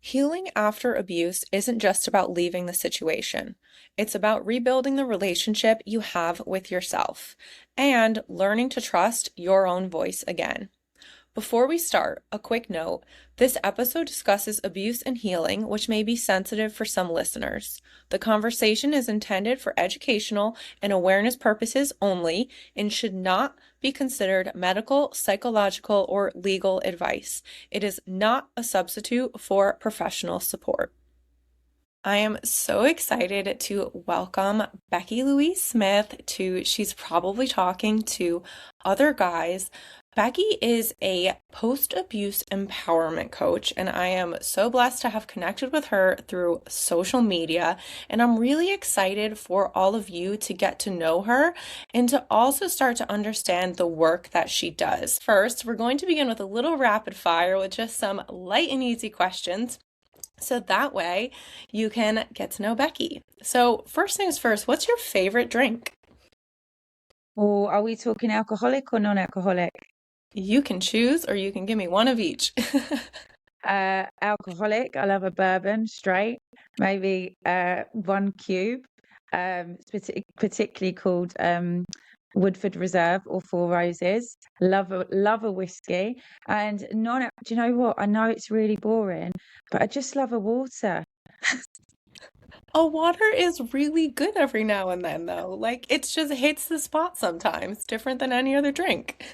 Healing after abuse isn't just about leaving the situation. It's about rebuilding the relationship you have with yourself and learning to trust your own voice again. Before we start, a quick note. This episode discusses abuse and healing, which may be sensitive for some listeners. The conversation is intended for educational and awareness purposes only and should not be considered medical, psychological, or legal advice. It is not a substitute for professional support. I am so excited to welcome Becky Louise Smith to She's Probably Talking to Other Guys. Becky is a post-abuse empowerment coach, and I am so blessed to have connected with her through social media. And I'm really excited for all of you to get to know her and to also start to understand the work that she does. First, we're going to begin with a little rapid fire with just some light and easy questions. So that way you can get to know Becky. So first things first, what's your favorite drink? Or are we talking alcoholic or non-alcoholic? You can choose, or you can give me one of each. Alcoholic. I love a bourbon straight, maybe one cube, particularly called Woodford Reserve or Four Roses. Love a whiskey, and non. Do you know what? I know it's really boring, but I just love a water. A water is really good every now and then, though. Like, it just hits the spot sometimes, different than any other drink.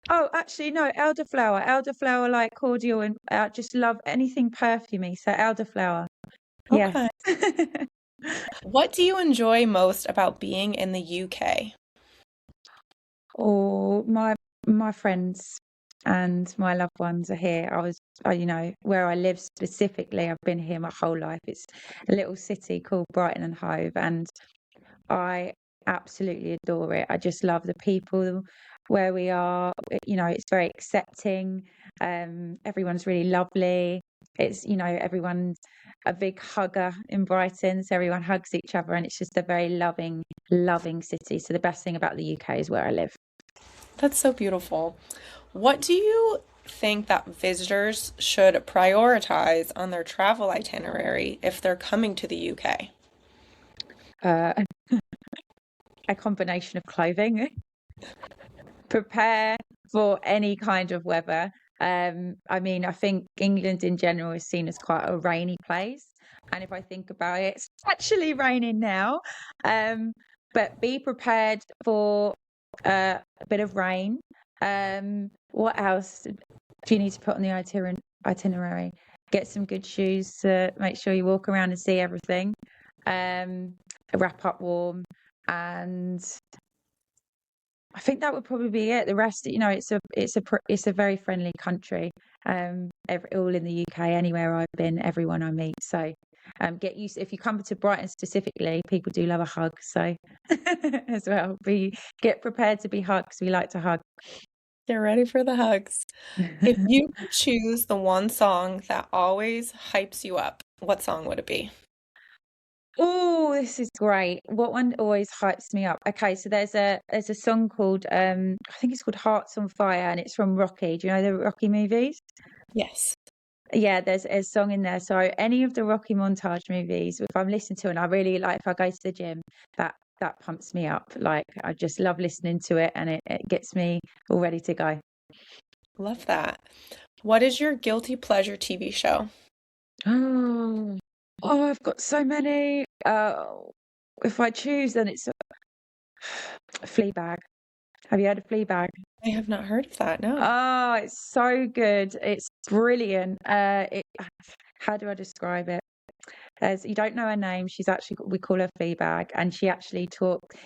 Oh, actually, no, elderflower. Elderflower like cordial, and I just love anything perfumey. So elderflower. Yes. Okay. What do you enjoy most about being in the UK? Or my friends and my loved ones are here. Where I live specifically, I've been here my whole life. It's a little city called Brighton and Hove, and I absolutely adore it. I just love the people where we are. It's very accepting. Everyone's really lovely. Everyone's a big hugger in Brighton, so everyone hugs each other, and it's just a very loving city. So the best thing about the UK is where I live. That's so beautiful. What do you think that visitors should prioritize on their travel itinerary if they're coming to the UK? Uh, a combination of clothing. Prepare for any kind of weather. I think England in general is seen as quite a rainy place. And if I think about it, it's actually raining now. But be prepared for a bit of rain. What else do you need to put on the itinerary? Get some good shoes to make sure you walk around and see everything. Wrap up warm, and I think that would probably be it. The rest, it's a very friendly country. All in the UK, anywhere I've been, everyone I meet. So, get used. If you come to Brighton specifically, people do love a hug. So, as well, get prepared to be hugged. We like to hug. Get ready for the hugs. If you could choose the one song that always hypes you up, what song would it be? Oh, this is great. What one always hypes me up? Okay, so there's a song called I think it's called Hearts on Fire, and it's from Rocky. Do you know the Rocky movies? Yes. Yeah, there's a song in there. So any of the Rocky montage movies, if I'm listening to, and I really like, if I go to the gym, that pumps me up. Like I just love listening to it, and it gets me all ready to go. Love that. What is your guilty pleasure TV show? Oh, I've got so many. If I choose, then it's Fleabag. Have you heard of Fleabag? I have not heard of that, no. Oh, it's so good. It's brilliant. How do I describe it? You don't know her name. We call her Fleabag, and she actually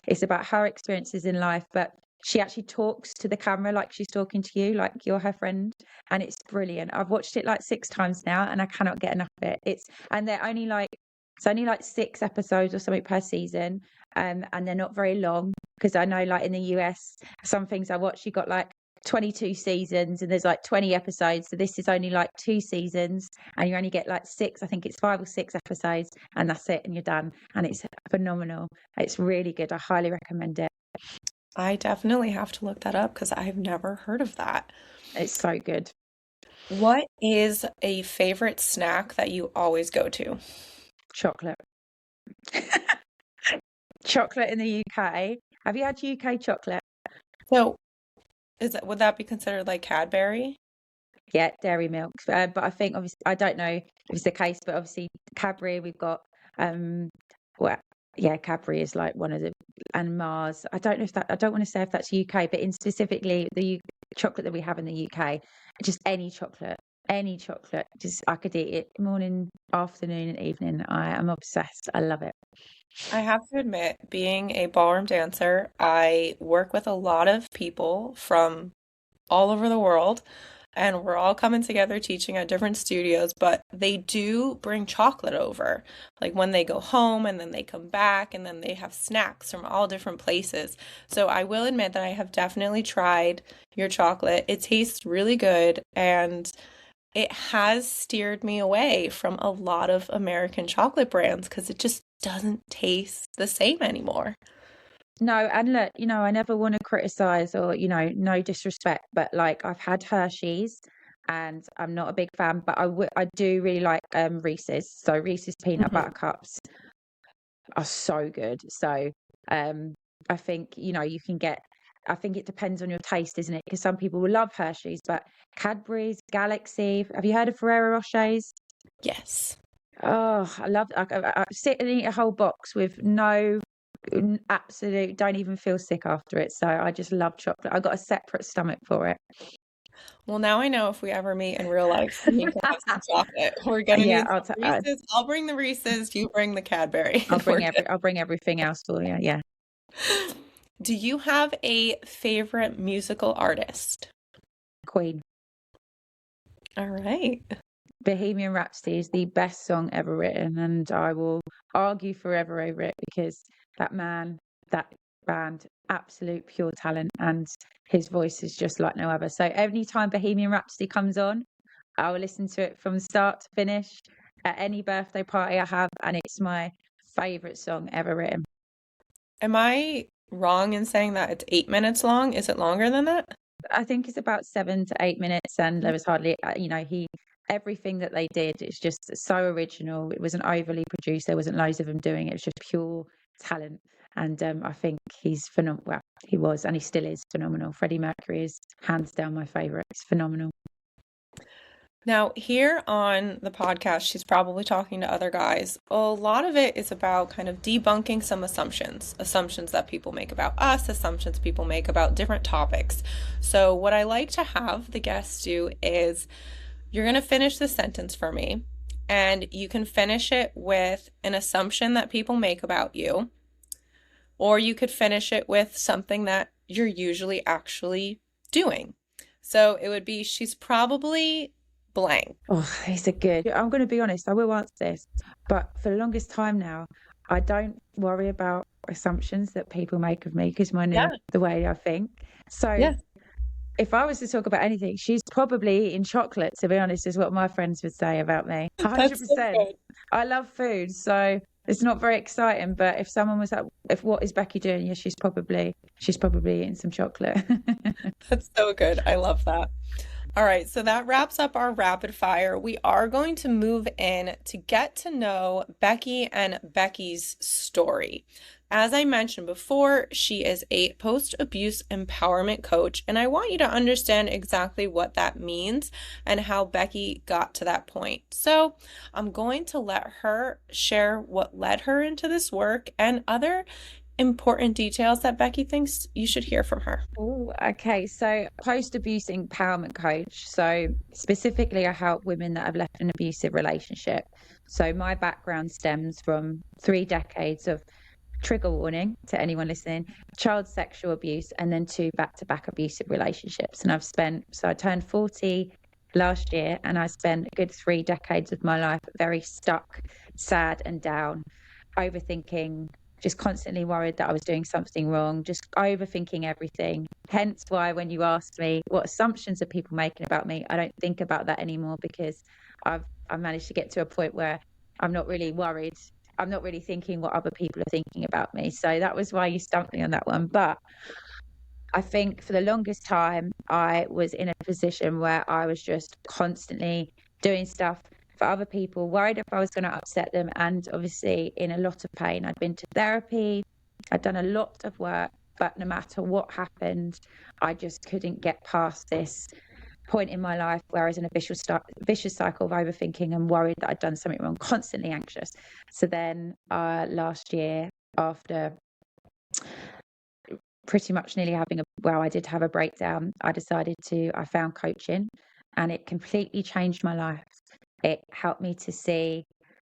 it's about her experiences in life, but she actually talks to the camera like she's talking to you, like you're her friend, and it's brilliant. I've watched it like 6 times now, and I cannot get enough of it. It's only like 6 episodes or something per season, and they're not very long because I know, like in the US, some things I watch, you got like 22 seasons and there's like 20 episodes. So this is only like 2 seasons, and you only get like I think it's 5 or 6 episodes, and that's it, and you're done. And it's phenomenal. It's really good. I highly recommend it. I definitely have to look that up because I've never heard of that. It's so good. What is a favorite snack that you always go to? Chocolate. Chocolate in the UK. Have you had UK chocolate? So, would that be considered like Cadbury? Yeah, dairy milk. But I think obviously I don't know if it's the case, but obviously Cadbury we've got um well yeah, Cadbury is like one of the and Mars. I don't know if that I don't want to say if that's UK, but in specifically the chocolate that we have in the UK, just any chocolate. Just I could eat it morning, afternoon, and evening. I am obsessed. I love it. I have to admit, being a ballroom dancer, I work with a lot of people from all over the world, and we're all coming together teaching at different studios, but they do bring chocolate over, like when they go home and then they come back and then they have snacks from all different places. So I will admit that I have definitely tried your chocolate. It tastes really good, and it has steered me away from a lot of American chocolate brands because it just doesn't taste the same anymore. No, and look, I never want to criticize or, no disrespect, but like I've had Hershey's and I'm not a big fan, but I do really like Reese's. So Reese's peanut butter Mhm. cups are so good. So I think, you can get I think it depends on your taste, isn't it? Because some people will love Hershey's, but Cadbury's, Galaxy, have you heard of Ferrero Rocher's? Yes. Oh, I love I sit and eat a whole box with no absolute don't even feel sick after it. So I just love chocolate. I got a separate stomach for it. Well, now I know if we ever meet in real life, we need to have some chocolate. We're gonna Yeah, need some Reese's. I'll bring the Reese's, you bring the Cadbury, and we're good. I'll bring everything else for you. Yeah. Do you have a favorite musical artist? Queen. All right. Bohemian Rhapsody is the best song ever written, and I will argue forever over it because that man, that band, absolute pure talent, and his voice is just like no other. So every time Bohemian Rhapsody comes on, I will listen to it from start to finish at any birthday party I have, and it's my favorite song ever written. Am I wrong in saying that it's 8 minutes long? Is it longer than that? I think it's about 7 to 8 minutes, and there was hardly, everything that they did is just so original. It wasn't overly produced. There wasn't loads of them doing it. It was just pure talent. And I think he's phenomenal. Well, he was, and he still is phenomenal. Freddie Mercury is hands down my favorite. It's phenomenal. Now, here on the podcast, she's probably talking to other guys. A lot of it is about kind of debunking some assumptions, assumptions that people make about us, assumptions people make about different topics. So, what I like to have the guests do is you're going to finish the sentence for me, and you can finish it with an assumption that people make about you, or you could finish it with something that you're usually actually doing. So, it would be, she's probably blank. Oh, he's a good. I'm going to be honest. I will answer this, but for the longest time now, I don't worry about assumptions that people make of me because mine Yeah. are the way I think. So Yeah. if I was to talk about anything, she's probably eating chocolate, to be honest, is what my friends would say about me. That's so 100%. good. I love food, so it's not very exciting. But if someone was like, if what is Becky doing? Yeah, she's probably eating some chocolate. That's so good. I love that. All right, so that wraps up our rapid fire. We are going to move in to get to know Becky and Becky's story. As I mentioned before, she is a post-abuse empowerment coach, and I want you to understand exactly what that means and how Becky got to that point. So, I'm going to let her share what led her into this work and other important details that Becky thinks you should hear from her. Oh, okay. So post-abuse empowerment coach. So specifically, I help women that have left an abusive relationship. So my background stems from 3 decades of trigger warning to anyone listening, child sexual abuse, and then two back-to-back abusive relationships. And so I turned 40 last year, and I spent a good 3 decades of my life very stuck, sad, and down, overthinking, just constantly worried that I was doing something wrong, just overthinking everything. Hence why when you asked me what assumptions are people making about me, I don't think about that anymore because I've managed to get to a point where I'm not really worried. I'm not really thinking what other people are thinking about me. So that was why you stumped me on that one. But I think for the longest time, I was in a position where I was just constantly doing stuff for other people, worried if I was going to upset them, and obviously in a lot of pain. I'd been to therapy, I'd done a lot of work, but no matter what happened, I just couldn't get past this point in my life where I was in a vicious cycle of overthinking and worried that I'd done something wrong, constantly anxious. So then last year, after pretty much nearly I did have a breakdown. I found coaching, and it completely changed my life. It helped me to see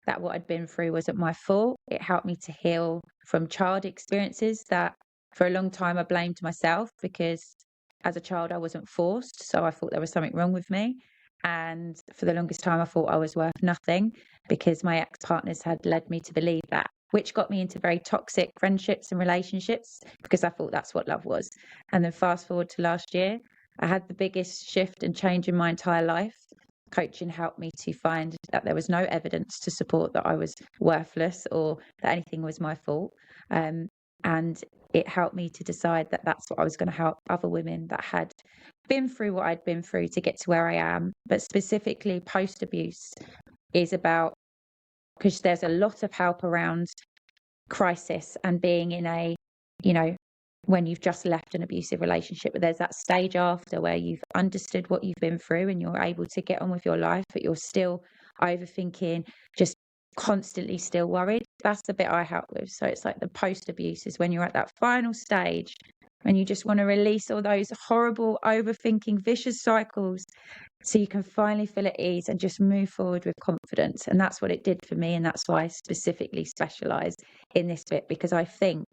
that what I'd been through wasn't my fault. It helped me to heal from child experiences that for a long time I blamed myself, because as a child I wasn't forced. So I thought there was something wrong with me. And for the longest time I thought I was worth nothing, because my ex-partners had led me to believe that, which got me into very toxic friendships and relationships, because I thought that's what love was. And then fast forward to last year, I had the biggest shift and change in my entire life. Coaching helped me to find that there was no evidence to support that I was worthless or that anything was my fault. And it helped me to decide that that's what I was going to help other women that had been through what I'd been through to get to where I am. But specifically, post abuse is about, because there's a lot of help around crisis and being in a, you know, when you've just left an abusive relationship, but there's that stage after where you've understood what you've been through and you're able to get on with your life, but you're still overthinking, just constantly still worried. That's the bit I help with. So it's like the post abuse is when you're at that final stage when you just want to release all those horrible overthinking vicious cycles, so you can finally feel at ease and just move forward with confidence. And that's what it did for me, and that's why I specifically specialize in this bit, because I think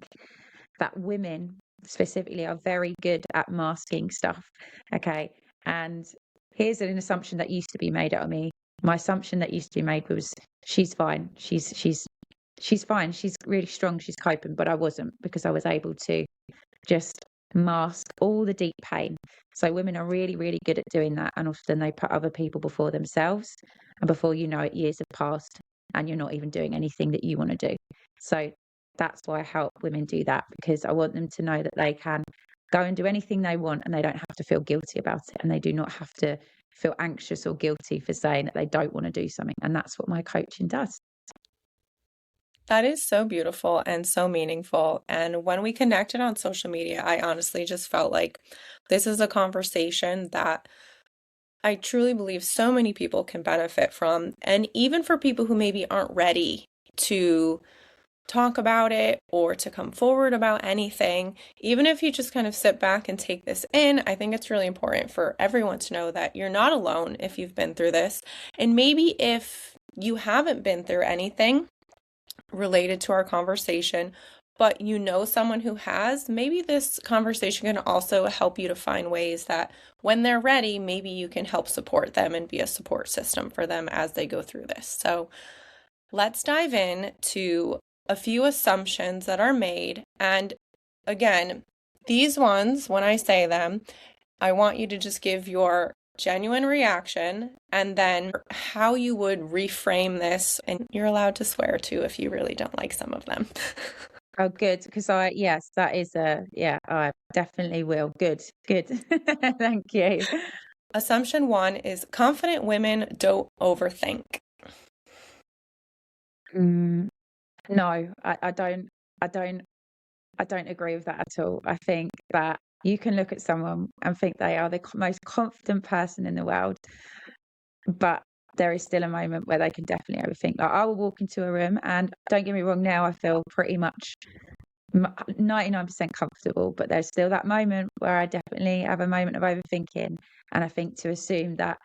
that women specifically are very good at masking stuff. Okay. And here's an assumption that used to be made out of me. My assumption that used to be made was she's fine. She's fine. She's really strong. She's coping. But I wasn't, because I was able to just mask all the deep pain. So women are really, really good at doing that. And often they put other people before themselves. And before you know it, years have passed and you're not even doing anything that you want to do. So that's why I help women do that, because I want them to know that they can go and do anything they want and they don't have to feel guilty about it. And they do not have to feel anxious or guilty for saying that they don't want to do something. And that's what my coaching does. That is so beautiful and so meaningful. And when we connected on social media, I honestly just felt like this is a conversation that I truly believe so many people can benefit from. And even for people who maybe aren't ready to talk about it or to come forward about anything, even if you just kind of sit back and take this in, I think it's really important for everyone to know that you're not alone if you've been through this. And maybe if you haven't been through anything related to our conversation, but you know someone who has, maybe this conversation can also help you to find ways that when they're ready, maybe you can help support them and be a support system for them as they go through this. So let's dive in to a few assumptions that are made. And again, these ones, when I say them, I want you to just give your genuine reaction and then how you would reframe this. And you're allowed to swear too if you really don't like some of them. Oh, good. Because yes, that is I definitely will. Good. Thank you. Assumption one is confident women don't overthink. No, I don't. I don't agree with that at all. I think that you can look at someone and think they are the most confident person in the world, but there is still a moment where they can definitely overthink. Like, I will walk into a room, and don't get me wrong, now I feel pretty much 99% comfortable, but there's still that moment where I definitely have a moment of overthinking. And I think to assume that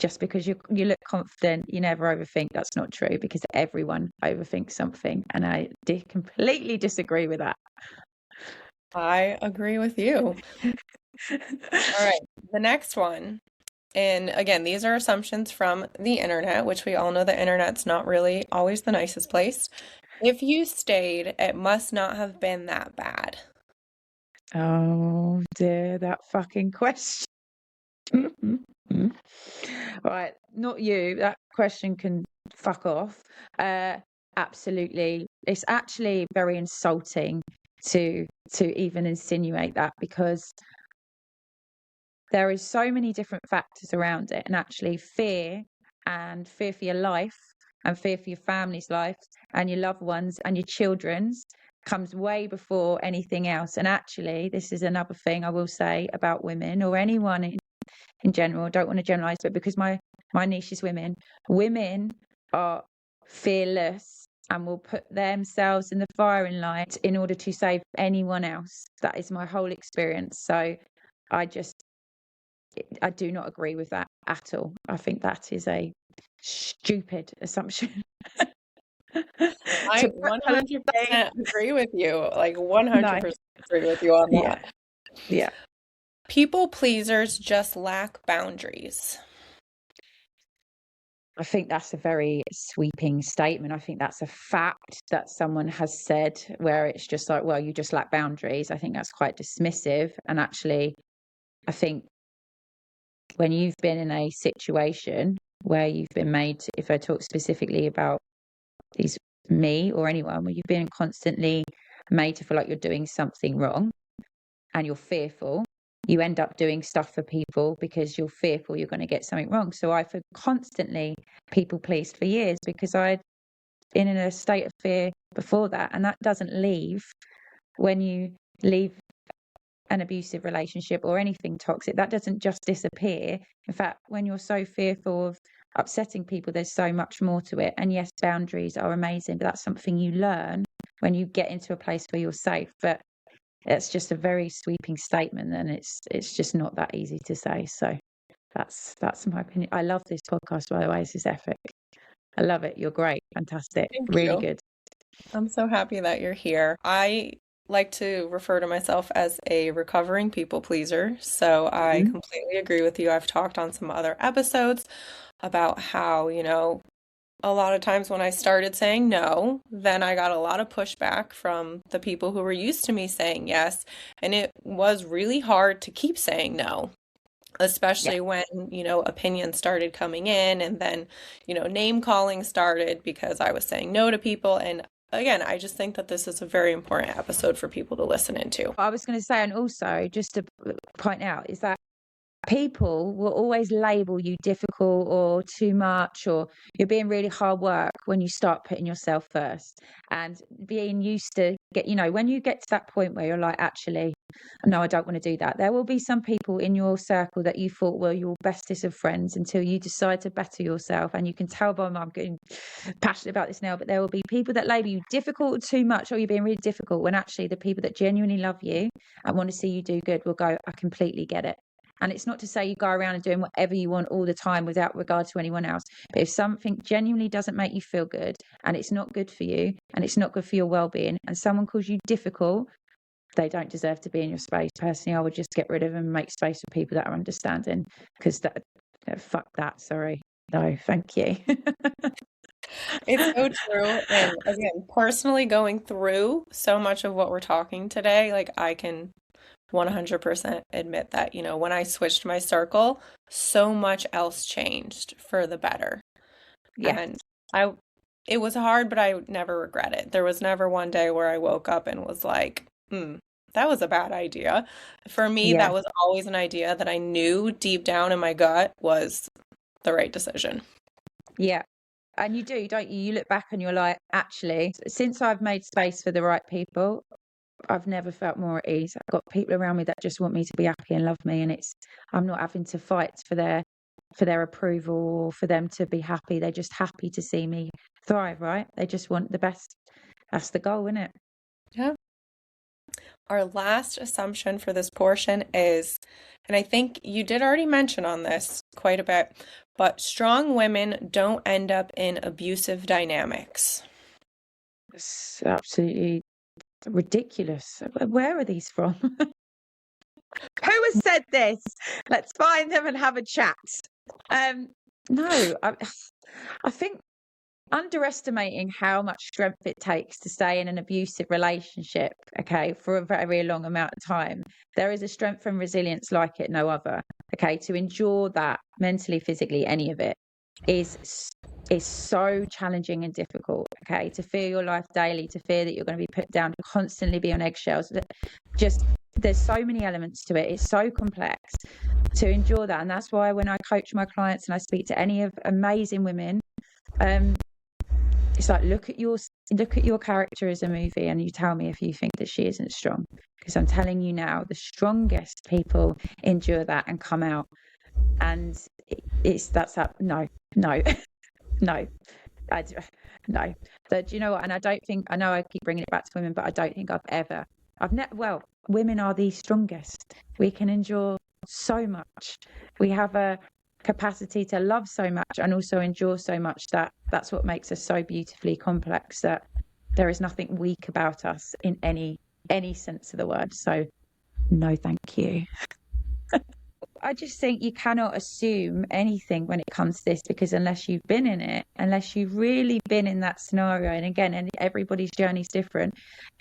just because you look confident, you never overthink, that's not true, because everyone overthinks something. And I completely disagree with that. I agree with you. All right, the next one. And again, these are assumptions from the internet, which we all know the internet's not really always the nicest place. If you stayed, it must not have been that bad. Oh dear, that fucking question. Right, not you. That question can fuck off. Absolutely. It's actually very insulting to even insinuate that, because there is so many different factors around it, and actually fear, and fear for your life, and fear for your family's life, and your loved ones and your children's, comes way before anything else. And actually, this is another thing I will say about women, or anyone in general. I don't want to generalize, but because my niche is women, women are fearless and will put themselves in the firing line in order to save anyone else. That is my whole experience. So I do not agree with that at all. I think that is a stupid assumption. I To put politically, 100% agree with you. Like no, 100% agree with you on yeah, that. yeah. People pleasers just lack boundaries. I think that's a very sweeping statement. I think that's a fact that someone has said, where it's just like, well, you just lack boundaries. I think that's quite dismissive. And actually, I think when you've been in a situation where you've been made, if I talk specifically about these, me or anyone, where you've been constantly made to feel like you're doing something wrong and you're fearful, you end up doing stuff for people because you're fearful you're going to get something wrong. So I've constantly people pleased for years because I'd been in a state of fear before that. And that doesn't leave when you leave an abusive relationship or anything toxic. That doesn't just disappear. In fact, when you're so fearful of upsetting people, there's so much more to it. And yes, boundaries are amazing, but that's something you learn when you get into a place where you're safe. But it's just a very sweeping statement, and it's just not that easy to say. So that's my opinion. I love this podcast, by the way. This is epic. I love it. You're great. Fantastic. Thank Really you. good. I'm so happy that you're here. I like to refer to myself as a recovering people pleaser, so I Mhm. completely agree with you. I've talked on some other episodes about how, a lot of times when I started saying no, then I got a lot of pushback from the people who were used to me saying yes, and it was really hard to keep saying no. Yeah. Especially when, opinions started coming in and then, name calling started because I was saying no to people. And again, I just think that this is a very important episode for people to listen into. I was going to say, and also just to point out, is that people will always label you difficult or too much, or you're being really hard work when you start putting yourself first and being used to when you get to that point where you're like, actually, no, I don't want to do that. There will be some people in your circle that you thought were your bestest of friends until you decide to better yourself. And you can tell by I'm getting passionate about this now, but there will be people that label you difficult or too much, or you're being really difficult, when actually the people that genuinely love you and want to see you do good will go, I completely get it. And it's not to say you go around and doing whatever you want all the time without regard to anyone else. But if something genuinely doesn't make you feel good, and it's not good for you, and it's not good for your well-being, and someone calls you difficult, they don't deserve to be in your space. Personally, I would just get rid of them and make space for people that are understanding, because fuck that. Sorry. No, thank you. It's so true. And again, personally going through so much of what we're talking today, like I can 100% admit that, when I switched my circle, so much else changed for the better. Yeah. And I it was hard, but I never regret it. There was never one day where I woke up and was like, that was a bad idea. For me, Yeah. that was always an idea that I knew deep down in my gut was the right decision. Yeah. And you do, don't you? You look back and you're like, actually, since I've made space for the right people, I've never felt more at ease. I've got people around me that just want me to be happy and love me, and I'm not having to fight for their approval or for them to be happy. They're just happy to see me thrive, right? They just want the best. That's the goal, isn't it? Yeah. Our last assumption for this portion is, and I think you did already mention on this quite a bit, but strong women don't end up in abusive dynamics. It's absolutely ridiculous. Where are these from? Who has said this? Let's find them and have a chat. No, I think underestimating how much strength it takes to stay in an abusive relationship, okay, for a very long amount of time. There is a strength and resilience like it no other. Okay, to endure that mentally, physically, any of it is is so challenging and difficult, okay? To fear your life daily, to fear that you're going to be put down, to constantly be on eggshells. Just there's so many elements to it. It's so complex to endure that. And that's why when I coach my clients and I speak to any of amazing women, it's like look at your character as a movie and you tell me if you think that she isn't strong. Because I'm telling you now, the strongest people endure that and come out. And that's that. No, no, no. I, no. But do you know what? And I don't think, I know I keep bringing it back to women, but I don't think I've never, well, women are the strongest. We can endure so much. We have a capacity to love so much and also endure so much that's what makes us so beautifully complex, that there is nothing weak about us in any sense of the word. So no, thank you. I just think you cannot assume anything when it comes to this, because unless you've been in it, unless you've really been in that scenario, and again, and everybody's journey is different,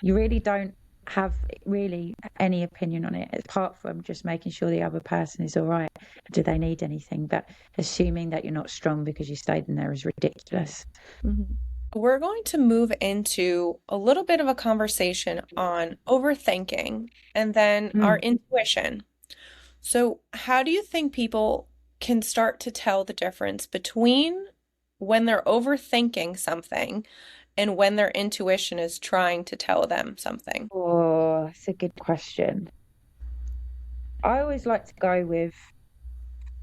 you really don't have really any opinion on it apart from just making sure the other person is all right. Do they need anything? But assuming that you're not strong because you stayed in there is ridiculous. Mhm. We're going to move into a little bit of a conversation on overthinking and then our Mm. intuition. So, how do you think people can start to tell the difference between when they're overthinking something and when their intuition is trying to tell them something? Oh, that's a good question. I always like to go with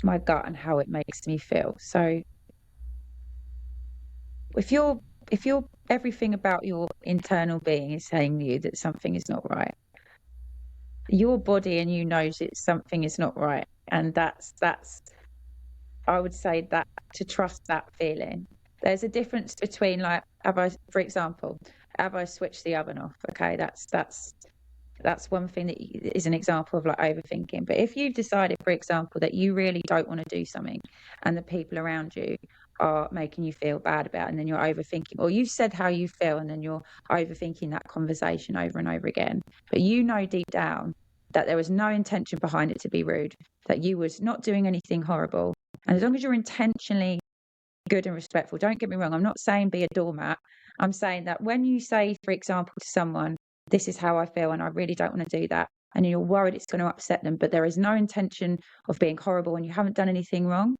my gut and how it makes me feel. So if you're if you're everything about your internal being is telling you that something is not right, your body and you knows that something is not right, and that's I would say that to trust that feeling. There's a difference between, like, for example, have I switched the oven off? Okay, that's one thing that is an example of like overthinking. But if you've decided, for example, that you really don't want to do something and the people around you are making you feel bad about it, and then you're overthinking, or you've said how you feel and then you're overthinking that conversation over and over again, but you know deep down that there was no intention behind it to be rude, that you was not doing anything horrible. And as long as you're intentionally good and respectful, don't get me wrong, I'm not saying be a doormat. I'm saying that when you say, for example, to someone, this is how I feel and I really don't want to do that, and you're worried it's going to upset them, but there is no intention of being horrible and you haven't done anything wrong,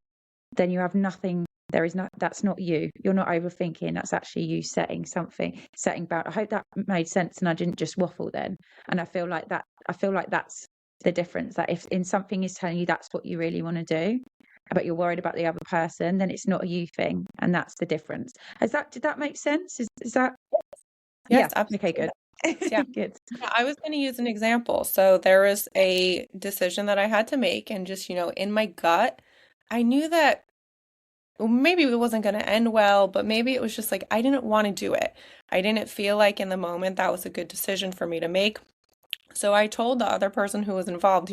then you have nothing. There is not, that's not you. You're not overthinking. That's actually you setting bound. I hope that made sense and I didn't just waffle then. And I feel like that's the difference. That if in something is telling you that's what you really want to do, but you're worried about the other person, then it's not a you thing. And that's the difference. Did that make sense? Is that, Yes, yeah. Okay, absolutely. good. Yeah. Good. Yeah, I was going to use an example. So there was a decision that I had to make, and just, in my gut, I knew that maybe it wasn't going to end well, but maybe it was just like I didn't want to do it. I didn't feel like in the moment that was a good decision for me to make. So I told the other person who was involved,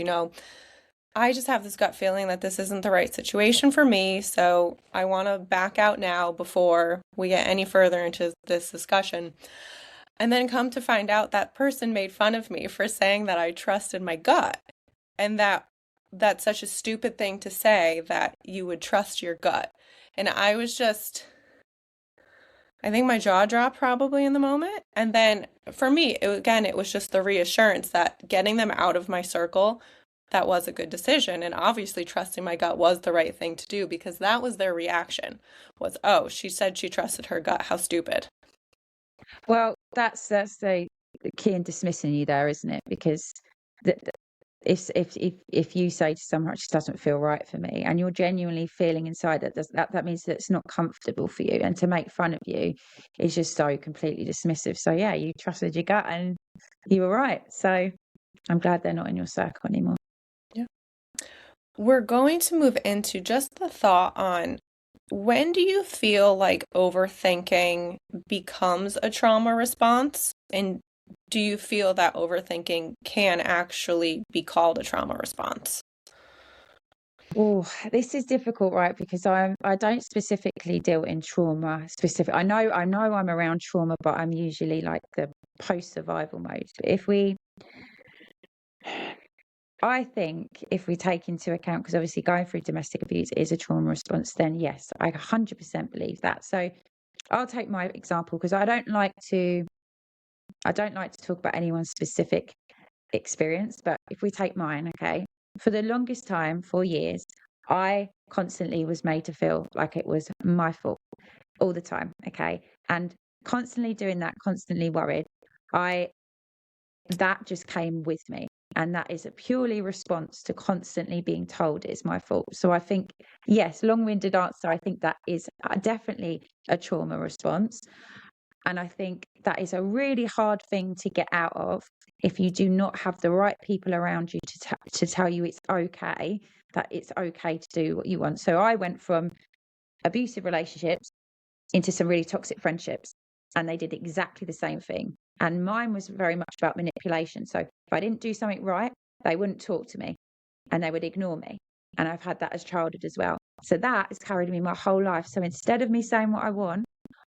I just have this gut feeling that this isn't the right situation for me, so I want to back out now before we get any further into this discussion. And then come to find out that person made fun of me for saying that I trusted my gut, and that's such a stupid thing to say, that you would trust your gut. And I think my jaw dropped probably in the moment. And then for me, it was just the reassurance that getting them out of my circle, that was a good decision. And obviously trusting my gut was the right thing to do, because that was their reaction was, oh, she said she trusted her gut. How stupid. Well, that's the key in dismissing you there, isn't it? Because the, if you say to someone, it just doesn't feel right for me, and you're genuinely feeling inside that means that it's not comfortable for you, and to make fun of you is just so completely dismissive. So yeah, you trusted your gut and you were right. So I'm glad they're not in your circle anymore. Yeah. We're going to move into just the thought on, when do you feel like overthinking becomes a trauma response? And do you feel that overthinking can actually be called a trauma response? Oh, this is difficult, right? Because I don't specifically deal in trauma specific. I know I'm around trauma, but I'm usually like the post survival mode. But if we I think if we take into account, because obviously going through domestic abuse is a trauma response, then yes, I 100% believe that. So I'll take my example because I don't like to talk about anyone's specific experience, but if we take mine, okay, for the longest time, for years, I constantly was made to feel like it was my fault all the time, okay, and constantly doing that, constantly worried, I that just came with me. And that is a purely response to constantly being told it's my fault. So I think, yes, long-winded answer. I think that is definitely a trauma response. And I think that is a really hard thing to get out of if you do not have the right people around you to tell you it's okay, that it's okay to do what you want. So I went from abusive relationships into some really toxic friendships, and they did exactly the same thing. And mine was very much about manipulation. So if I didn't do something right, they wouldn't talk to me and they would ignore me. And I've had that as childhood as well. So that has carried me my whole life. So instead of me saying what I want,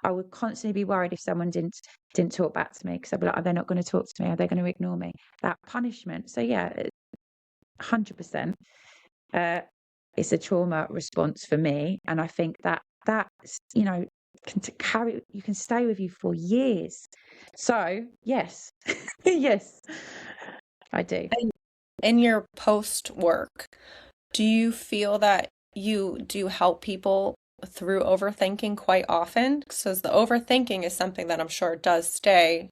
I would constantly be worried if someone didn't talk back to me, because I'd be like, are they not going to talk to me? Are they going to ignore me? That punishment. So yeah, 100%. It's a trauma response for me, and I think that's you can stay with you for years. So yes, yes, I do. And in your post work, do you feel that you do help people through overthinking quite often? Because the overthinking is something that I'm sure does stay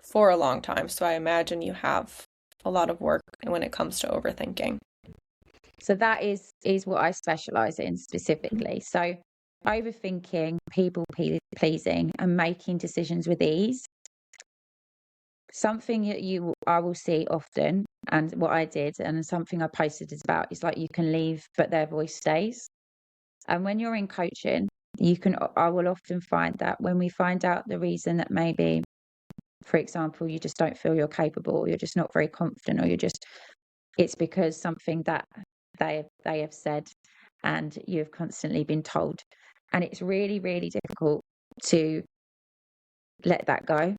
for a long time. So I imagine you have a lot of work when it comes to overthinking. So that is what I specialize in specifically. So overthinking, people pleasing, and making decisions with ease. Something that I will see often, and what I did, and something I posted is about, is like you can leave, but their voice stays. And when you're in coaching, I will often find that when we find out the reason that maybe, for example, you just don't feel you're capable, or you're just not very confident, or it's because something that they have said and you've constantly been told. And it's really, really difficult to let that go.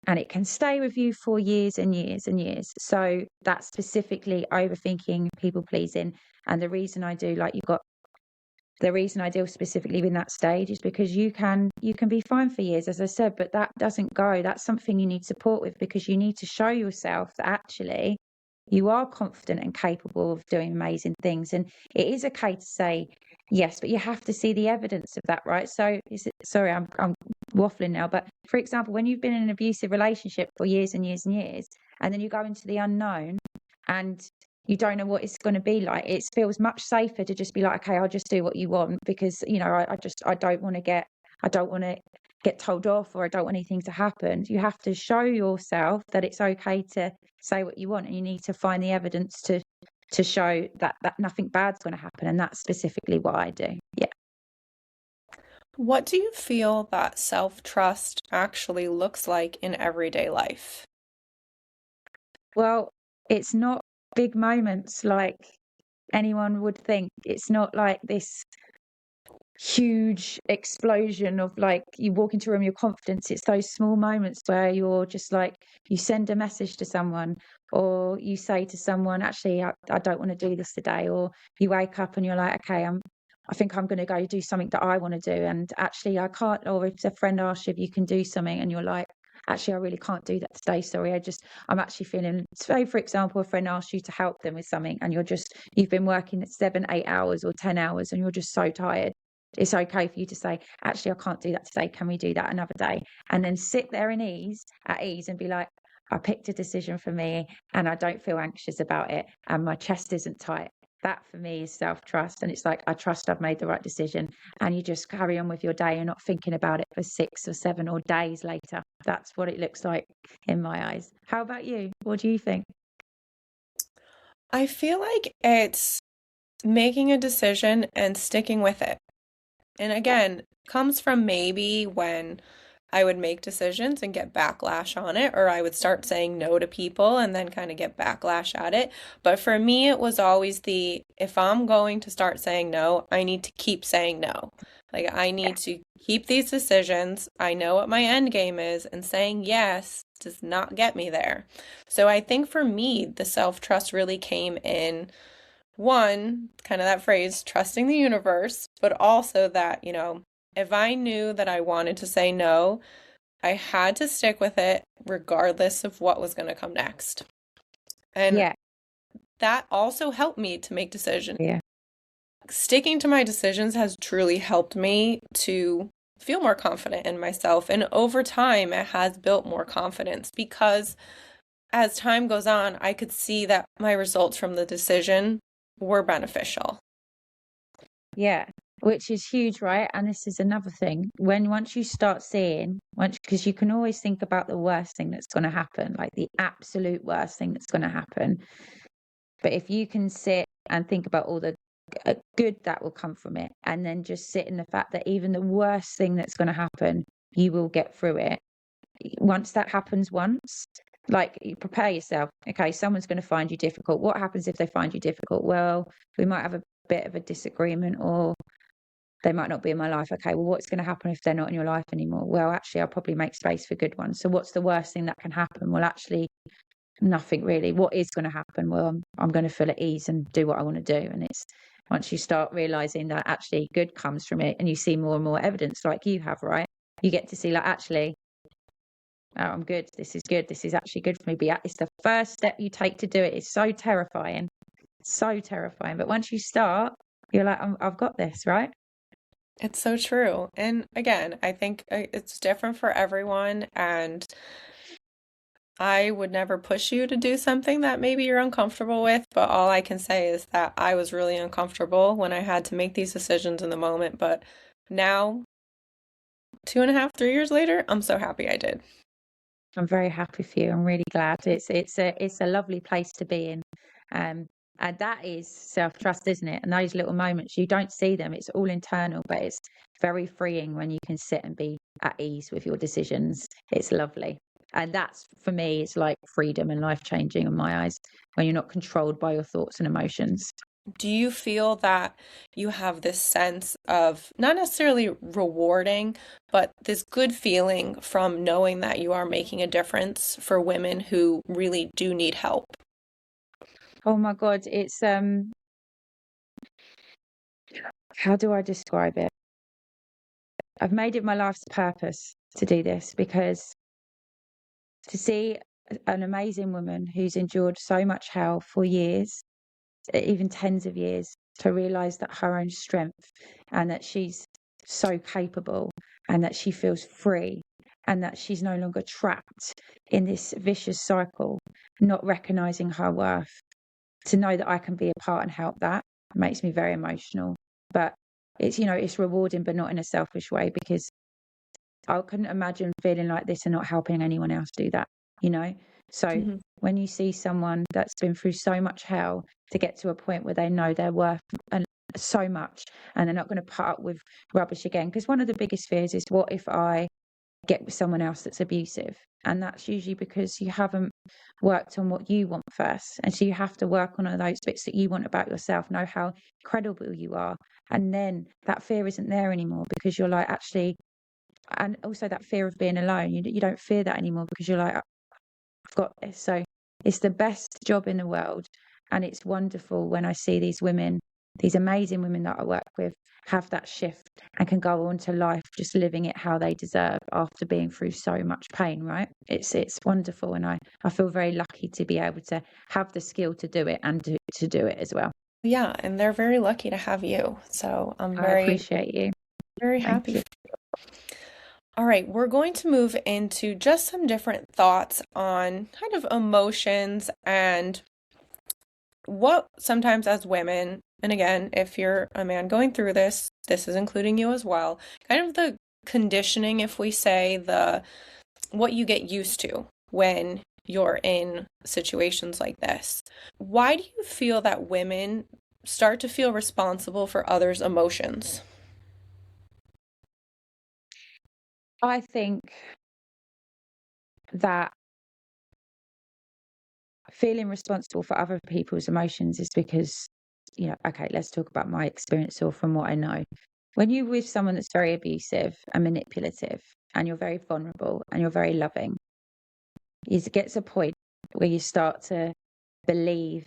And it can stay with you for years and years and years. So that's specifically overthinking, people pleasing. And the reason I do, like you got the reason I deal specifically in that stage is because you can be fine for years, as I said, but that doesn't go. That's something you need support with, because you need to show yourself that actually you are confident and capable of doing amazing things. And it is okay to say yes, but you have to see the evidence of that, right? So sorry, I'm waffling now, but for example, when you've been in an abusive relationship for years and years and years, and then you go into the unknown and you don't know what it's going to be like, it feels much safer to just be like, okay, I'll just do what you want, because I don't want to get told off, or I don't want anything to happen. You have to show yourself that it's okay to say what you want, and you need to find the evidence to show that nothing bad's going to happen. And that's specifically what I do. Yeah. What do you feel that self-trust actually looks like in everyday life? Well, it's not big moments like anyone would think. It's not like this huge explosion of, like, you walk into a room, your confidence. It's those small moments where you're just like, you send a message to someone, or you say to someone, actually, I don't want to do this today. Or you wake up and you're like, okay, I think I'm going to go do something that I want to do, and actually I can't. Or if a friend asks you if you can do something and you're like, actually I really can't do that today, sorry, I'm actually feeling. Say for example, a friend asks you to help them with something, and you've been working at 7-8 hours or 10 hours, and you're just so tired. It's okay for you to say, actually, I can't do that today. Can we do that another day? And then sit there at ease and be like, I picked a decision for me and I don't feel anxious about it, and my chest isn't tight. That for me is self-trust. And it's like, I trust I've made the right decision. And you just carry on with your day and not thinking about it for 6 or 7 or days later. That's what it looks like in my eyes. How about you? What do you think? I feel like it's making a decision and sticking with it. And again, comes from maybe when I would make decisions and get backlash on it, or I would start saying no to people and then kind of get backlash at it. But for me, it was always if I'm going to start saying no, I need to keep saying no. Like, I need to keep these decisions. I know what my end game is, and saying yes does not get me there. So I think for me, the self-trust really came in one, kind of that phrase, trusting the universe, but also that, if I knew that I wanted to say no, I had to stick with it regardless of what was going to come next. And Yeah. that also helped me to make decisions. Yeah. Sticking to my decisions has truly helped me to feel more confident in myself. And over time, it has built more confidence because as time goes on, I could see that my results from the decision were beneficial. Yeah, which is huge, right? And this is another thing. Once you start seeing, once because you can always think about the worst thing that's going to happen, like the absolute worst thing that's going to happen. But if you can sit and think about all the good that will come from it, and then just sit in the fact that even the worst thing that's going to happen, you will get through it. Once that happens once, like you prepare yourself. Okay, someone's going to find you difficult. What happens if they find you difficult? Well, we might have a bit of a disagreement, or they might not be in my life. Okay, well, what's going to happen if they're not in your life anymore? Well, actually, I'll probably make space for good ones. So what's the worst thing that can happen? Well, actually, nothing really. What is going to happen? Well, I'm going to feel at ease and do what I want to do. And it's once you start realizing that actually good comes from it, and you see more and more evidence like you have, right? You get to see like, actually, oh, I'm good. This is good. This is actually good for me. But yeah, it's the first step you take to do it. It's so terrifying. So terrifying. But once you start, you're like, I've got this, right? It's so true. And again, I think it's different for everyone. And I would never push you to do something that maybe you're uncomfortable with. But all I can say is that I was really uncomfortable when I had to make these decisions in the moment. But now, 2.5, 3 years later, I'm so happy I did. I'm very happy for you. I'm really glad. It's a lovely place to be in. Um, and that is self-trust, isn't it? And those little moments, you don't see them. It's all internal, but it's very freeing when you can sit and be at ease with your decisions. It's lovely. And that's for me, it's like freedom and life-changing in my eyes when you're not controlled by your thoughts and emotions. Do you feel that you have this sense of not necessarily rewarding, but this good feeling from knowing that you are making a difference for women who really do need help? Oh my God, it's how do I describe it? I've made it my life's purpose to do this because to see an amazing woman who's endured so much hell for years, even tens of years, to realize that her own strength and that she's so capable and that she feels free and that she's no longer trapped in this vicious cycle, not recognizing her worth. To know that I can be a part and help that makes me very emotional. But it's rewarding, but not in a selfish way, because I couldn't imagine feeling like this and not helping anyone else do that, you know? So Mhm. when you see someone that's been through so much hell to get to a point where they know they're worth so much and they're not going to put up with rubbish again. Because one of the biggest fears is, what if I get with someone else that's abusive? And that's usually because you haven't worked on what you want first. And so you have to work on all those bits that you want about yourself, know how credible you are. And then that fear isn't there anymore, because you're like, actually, and also that fear of being alone, you don't fear that anymore, because you're like, I've got this. So it's the best job in the world, and it's wonderful when I see these women, these amazing women that I work with, have that shift and can go on to life just living it how they deserve after being through so much pain, right? It's wonderful, and I feel very lucky to be able to have the skill to do it and to do it as well. Yeah, and they're very lucky to have you. So I'm I very, appreciate you. very Thank happy. you. All right, we're going to move into just some different thoughts on kind of emotions and what sometimes as women, and again, if you're a man going through this, this is including you as well, kind of the conditioning, if we say, the what you get used to when you're in situations like this. Why do you feel that women start to feel responsible for others' emotions? I think that feeling responsible for other people's emotions is because, okay, let's talk about my experience or from what I know. When you're with someone that's very abusive and manipulative, and you're very vulnerable and you're very loving, It gets a point where you start to believe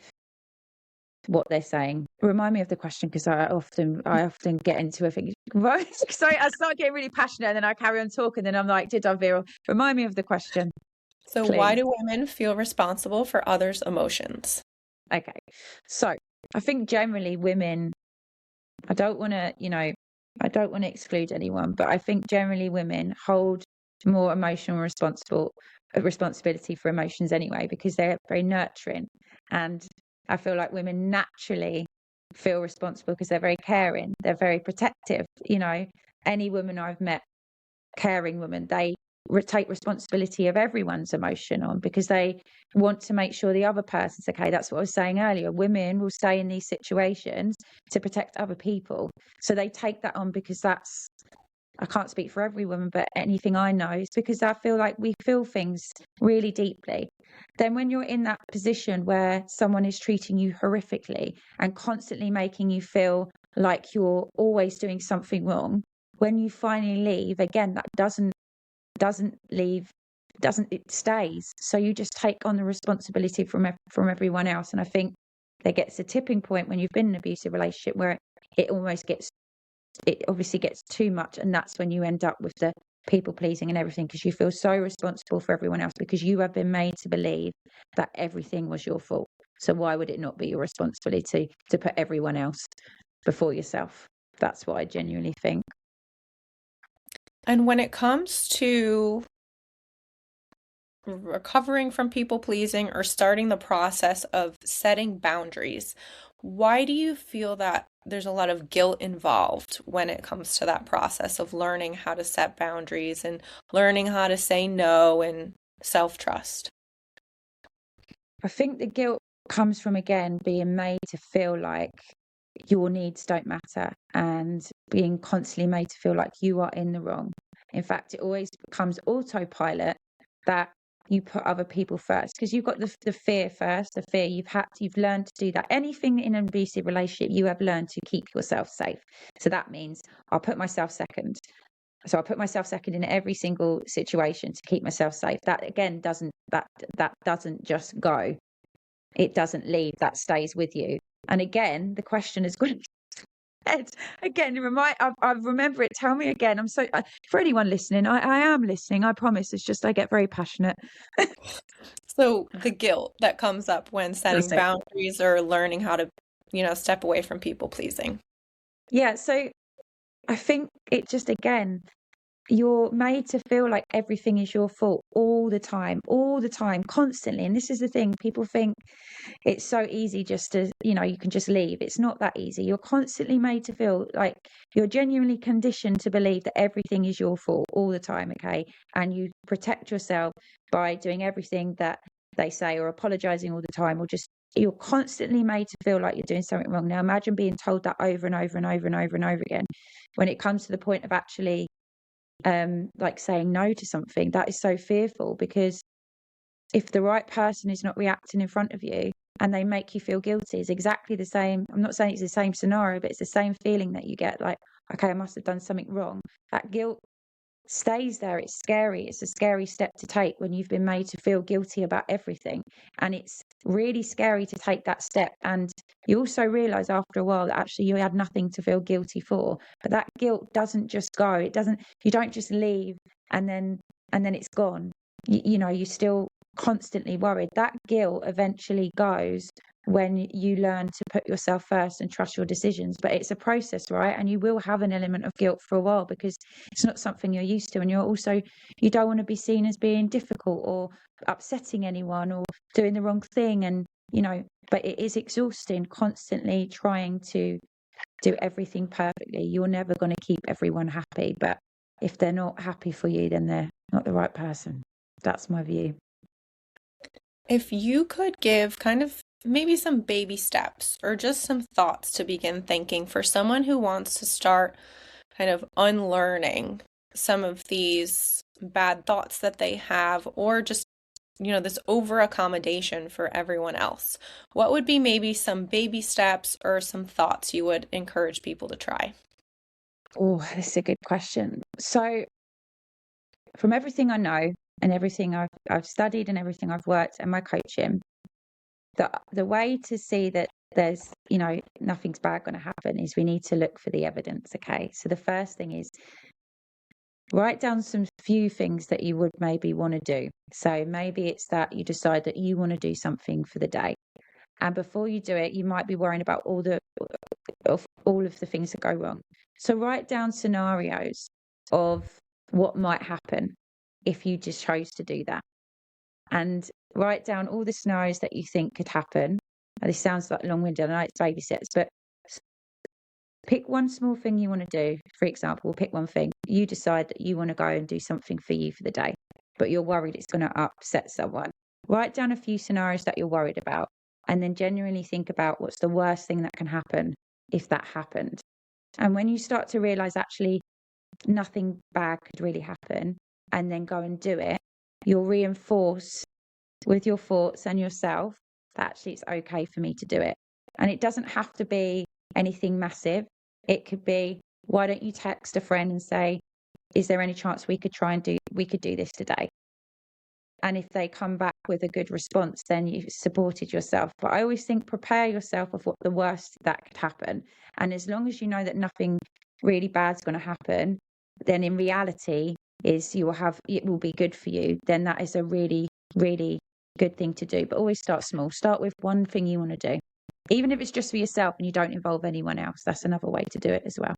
what they're saying. Remind me of the question, because I often get into a thing. Right? So I start getting really passionate and then I carry on talking. Then I'm like, did I veer off? Remind me of the question, So, why please. do women feel responsible for others' emotions? Okay. So I think generally women, I don't want to, I don't want to exclude anyone, but I think generally women hold more emotional responsibility for emotions anyway, because they're very nurturing. And I feel like women naturally feel responsible because they're very caring, they're very protective. Any woman I've met, caring women, they take responsibility of everyone's emotion on, because they want to make sure the other person's okay. That's what I was saying earlier. Women will stay in these situations to protect other people. So they take that on because I can't speak for every woman, but anything I know is because I feel like we feel things really deeply. Then when you're in that position where someone is treating you horrifically and constantly making you feel like you're always doing something wrong, when you finally leave, again, that doesn't leave, doesn't it stays. So you just take on the responsibility from everyone else. And I think there gets a tipping point when you've been in an abusive relationship where it obviously gets too much, and that's when you end up with the people pleasing and everything, because you feel so responsible for everyone else, because you have been made to believe that everything was your fault. So why would it not be your responsibility to put everyone else before yourself? That's what I genuinely think. And when it comes to recovering from people pleasing or starting the process of setting boundaries, why do you feel that there's a lot of guilt involved when it comes to that process of learning how to set boundaries and learning how to say no and self-trust? I think the guilt comes from, again, being made to feel like your needs don't matter, and being constantly made to feel like you are in the wrong. In fact, it always becomes autopilot that you put other people first, because you've got the fear first, the fear you've learned to do that. Anything in an abusive relationship, you have learned to keep yourself safe. So that means I'll put myself second. So I put myself second in every single situation to keep myself safe. That again that doesn't just go. It doesn't leave. That stays with you. And again, the question is going to again. I remember it. Tell me again. I'm so for anyone listening. I am listening. I promise. It's just I get very passionate. So the guilt that comes up when setting That's it. boundaries or learning how to, step away from people pleasing. Yeah. So I think it just, again, you're made to feel like everything is your fault all the time, constantly. And this is the thing, people think it's so easy just to, you can just leave. It's not that easy. You're constantly made to feel like you're genuinely conditioned to believe that everything is your fault all the time, okay? And you protect yourself by doing everything that they say, or apologizing all the time, or just you're constantly made to feel like you're doing something wrong. Now imagine being told that over and over and over and over and over again. When it comes to the point of actually like saying no to something, that is so fearful, because if the right person is not reacting in front of you and they make you feel guilty, it's exactly the same. I'm not saying it's the same scenario, but it's the same feeling that you get, like, okay, I must have done something wrong. That guilt stays there. It's scary. It's a scary step to take when you've been made to feel guilty about everything. And it's really scary to take that step. And you also realize after a while that actually you had nothing to feel guilty for. But that guilt doesn't just go. You don't just leave and then it's gone. You still constantly worried. That guilt eventually goes when you learn to put yourself first and trust your decisions. But it's a process, right? And you will have an element of guilt for a while, because it's not something you're used to. And you don't want to be seen as being difficult or upsetting anyone or doing the wrong thing. And, but it is exhausting constantly trying to do everything perfectly. You're never going to keep everyone happy. But if they're not happy for you, then they're not the right person. That's my view. If you could give kind of maybe some baby steps or just some thoughts to begin thinking for someone who wants to start kind of unlearning some of these bad thoughts that they have, or just, this over accommodation for everyone else, what would be maybe some baby steps or some thoughts you would encourage people to try? Oh, that's a good question. So, from everything I know, and everything I've studied and everything I've worked and my coaching, the way to see that there's, nothing's bad going to happen is we need to look for the evidence. Okay. So the first thing is write down some few things that you would maybe want to do. So maybe it's that you decide that you want to do something for the day. And before you do it, you might be worrying about all of the things that go wrong. So write down scenarios of what might happen if you just chose to do that. And write down all the scenarios that you think could happen. Now, this sounds like long-winded, I know it's baby steps, but pick one small thing you want to do. For example, pick one thing. You decide that you want to go and do something for you for the day, but you're worried it's going to upset someone. Write down a few scenarios that you're worried about, and then genuinely think about what's the worst thing that can happen if that happened. And when you start to realize actually nothing bad could really happen, and then go and do it, you'll reinforce with your thoughts and yourself that actually it's okay for me to do it. And it doesn't have to be anything massive. It could be, why don't you text a friend and say, is there any chance we could do this today? And if they come back with a good response, then you've supported yourself. But I always think prepare yourself of what the worst that could happen. And as long as you know that nothing really bad's going to happen, then in reality it will be good for you. Then that is a really, really good thing to do. But always start small. Start with one thing you want to do. Even if it's just for yourself and you don't involve anyone else, that's another way to do it as well.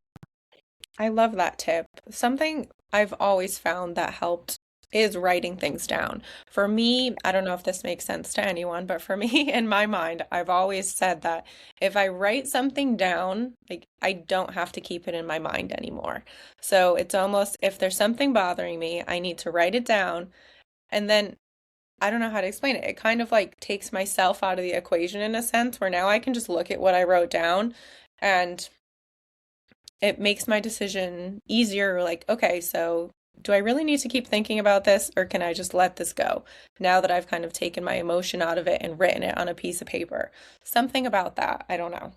I love that tip. Something I've always found that helped is writing things down. For me, I don't know if this makes sense to anyone, but for me, in my mind, I've always said that if I write something down, like I don't have to keep it in my mind anymore. So it's almost if there's something bothering me, I need to write it down. And then I don't know how to explain it. It kind of like takes myself out of the equation in a sense where now I can just look at what I wrote down and it makes my decision easier. Like, okay, so do I really need to keep thinking about this or can I just let this go now that I've kind of taken my emotion out of it and written it on a piece of paper? Something about that. I don't know.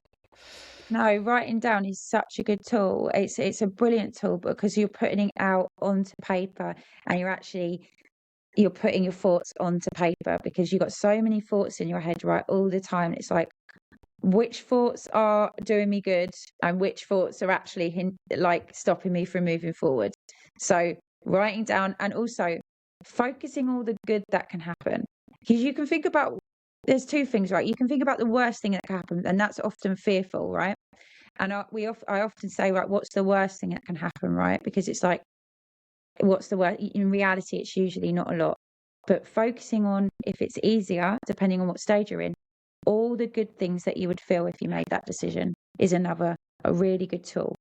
No, writing down is such a good tool. It's a brilliant tool because you're putting it out onto paper and you're putting your thoughts onto paper because you've got so many thoughts in your head, right, all the time. It's like, which thoughts are doing me good and which thoughts are actually like stopping me from moving forward. So writing down and also focusing all the good that can happen, because you can think about, there's two things, right? You can think about the worst thing that can happen, and that's often fearful, right? And I often say, right, what's the worst thing that can happen, right? Because it's like, what's the worst? In reality, it's usually not a lot. But focusing on, if it's easier, depending on what stage you're in, all the good things that you would feel if you made that decision is a really good tool.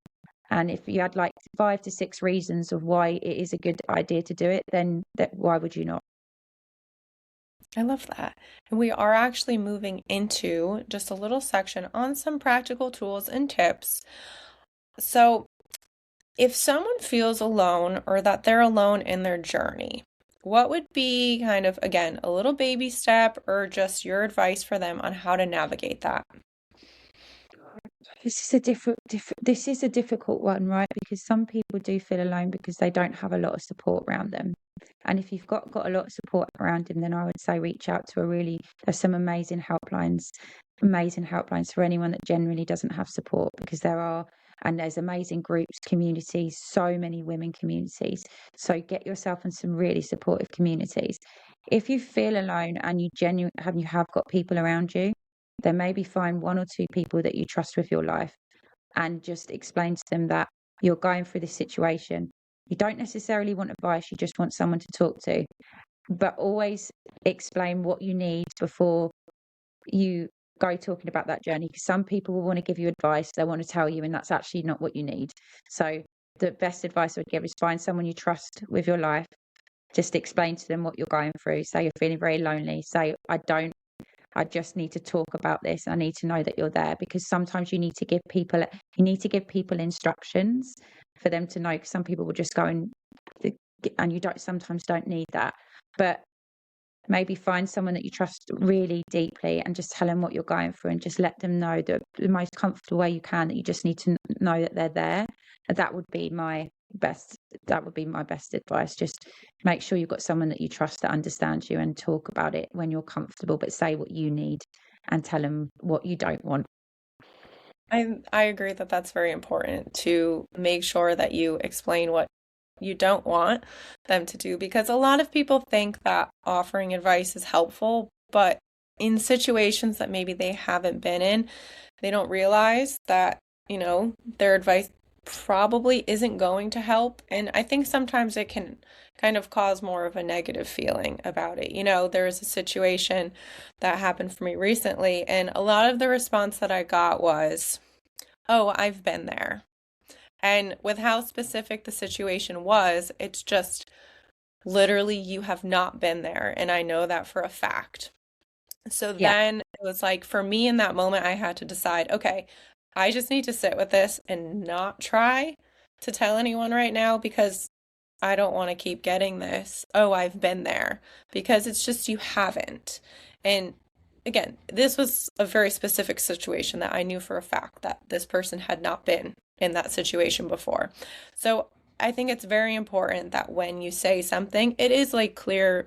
And if you had like 5 to 6 reasons of why it is a good idea to do it, then why would you not? I love that. And we are actually moving into just a little section on some practical tools and tips. So, if someone feels alone or that they're alone in their journey, what would be kind of, again, a little baby step or just your advice for them on how to navigate that? This is a difficult one, right? Because some people do feel alone because they don't have a lot of support around them. And if you've got a lot of support around them, then I would say reach out to there's some amazing helplines for anyone that generally doesn't have support, because there's amazing groups, communities, so many women communities. So get yourself in some really supportive communities. If you feel alone and you have got people around you, then maybe find 1 or 2 people that you trust with your life and just explain to them that you're going through this situation. You don't necessarily want advice, you just want someone to talk to. But always explain what you need before you go talking about that journey, because some people will want to give you advice, they want to tell you, and that's actually not what you need. So the best advice I would give is find someone you trust with your life. Just explain to them what you're going through. Say you're feeling very lonely. Say, I just need to talk about this. I need to know that you're there, because sometimes you need to give people instructions for them to know, because some people will just go and you sometimes don't need that. But maybe find someone that you trust really deeply and just tell them what you're going through, and just let them know the most comfortable way you can that you just need to know that they're there. And that would be my that would be my best advice. Just make sure you've got someone that you trust that understands you, and talk about it when you're comfortable, but say what you need and tell them what you don't want. I agree that that's very important to make sure that you explain what you don't want them to do because a lot of people think that offering advice is helpful, but in situations that maybe they haven't been in, they don't realize that, their advice probably isn't going to help. And I think sometimes it can kind of cause more of a negative feeling about it. There was a situation that happened for me recently, and a lot of the response that I got was, "Oh, I've been there." And with how specific the situation was, it's just literally you have not been there. And I know that for a fact. So Yeah. then it was like for me in that moment, I had to decide, okay, I just need to sit with this and not try to tell anyone right now because I don't want to keep getting this. Oh, I've been there because it's just you haven't. And again, this was a very specific situation that I knew for a fact that this person had not been in that situation before. So I think it's very important that when you say something, it is like clear,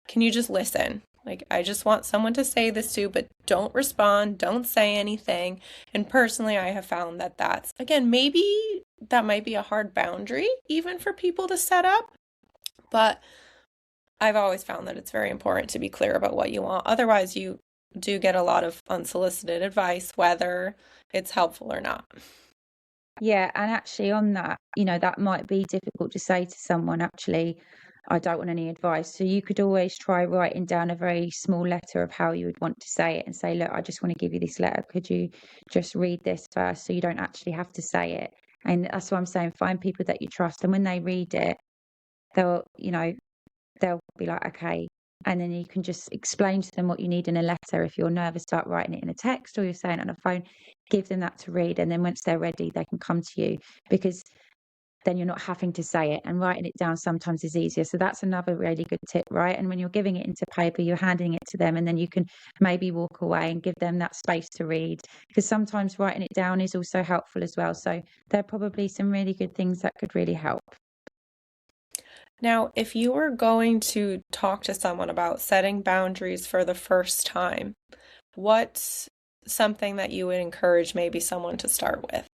can you just listen? Like, I just want someone to say this to, but don't respond, don't say anything. And personally, I have found that that's, again, maybe that might be a hard boundary even for people to set up, but I've always found that it's very important to be clear about what you want. Otherwise, you do get a lot of unsolicited advice, whether it's helpful or not. Yeah, and actually on that, that might be difficult to say to someone, actually, I don't want any advice. So you could always try writing down a very small letter of how you would want to say it and say, look, I just want to give you this letter. Could you just read this first so you don't actually have to say it? And that's what I'm saying. Find people that you trust. And when they read it, they'll, they'll be like, okay. And then you can just explain to them what you need in a letter. If you're nervous about writing it in a text or you're saying it on a phone, give them that to read. And then once they're ready, they can come to you, because then you're not having to say it, and writing it down sometimes is easier. So that's another really good tip, right? And when you're giving it into paper, you're handing it to them, and then you can maybe walk away and give them that space to read, because sometimes writing it down is also helpful as well. So there are probably some really good things that could really help. Now, if you were going to talk to someone about setting boundaries for the first time, what's something that you would encourage maybe someone to start with?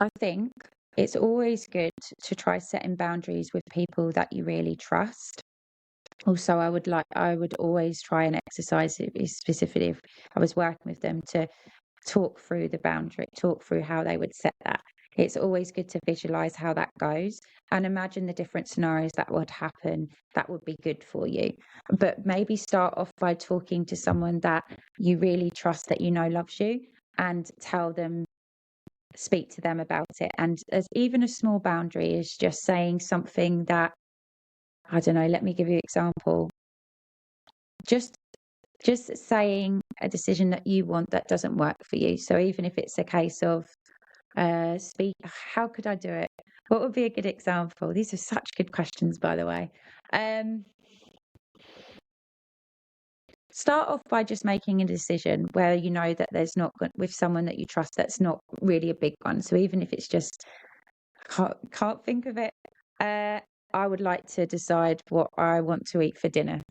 I think it's always good to try setting boundaries with people that you really trust. Also, I would always try and exercise it, specifically if I was working with them, to talk through the boundary, talk through how they would set that. It's always good to visualize how that goes and imagine the different scenarios that would happen that would be good for you. But maybe start off by talking to someone that you really trust, that loves you, and speak to them about it. And as even a small boundary is just saying something that, I don't know, let me give you an example. Just just saying a decision that you want that doesn't work for you. So even if it's a case of speak how could I do it? What would be a good example? These are such good questions, by the way. Um, Start off by just making a decision where you know that there's not with someone that you trust, that's not really a big one. So even if it's just can't think of it. Uh, I would like to decide what I want to eat for dinner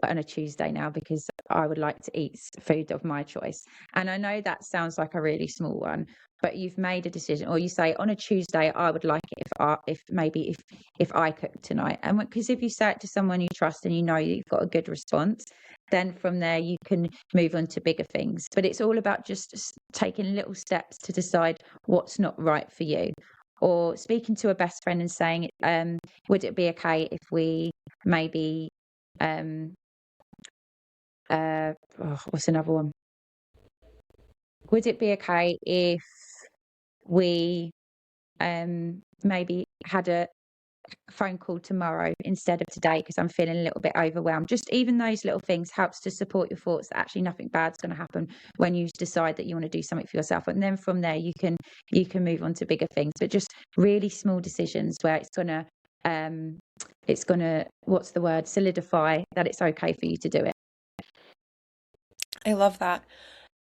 on a Tuesday now, because I would like to eat food of my choice. And I know that sounds like a really small one, but you've made a decision, or you say on a Tuesday I would like it if I cook tonight. And because if you say it to someone you trust and you know you've got a good response, then from there you can move on to bigger things. But it's all about just taking little steps to decide what's not right for you, or speaking to a best friend and saying, would it be okay if we maybe, um, what's another one? Would it be okay if we maybe had a phone call tomorrow instead of today because I'm feeling a little bit overwhelmed? Just even those little things helps to support your thoughts that actually nothing bad's going to happen when you decide that you want to do something for yourself. And then from there you can move on to bigger things, but just really small decisions where it's gonna what's the word, solidify that it's okay for you to do it. I love that.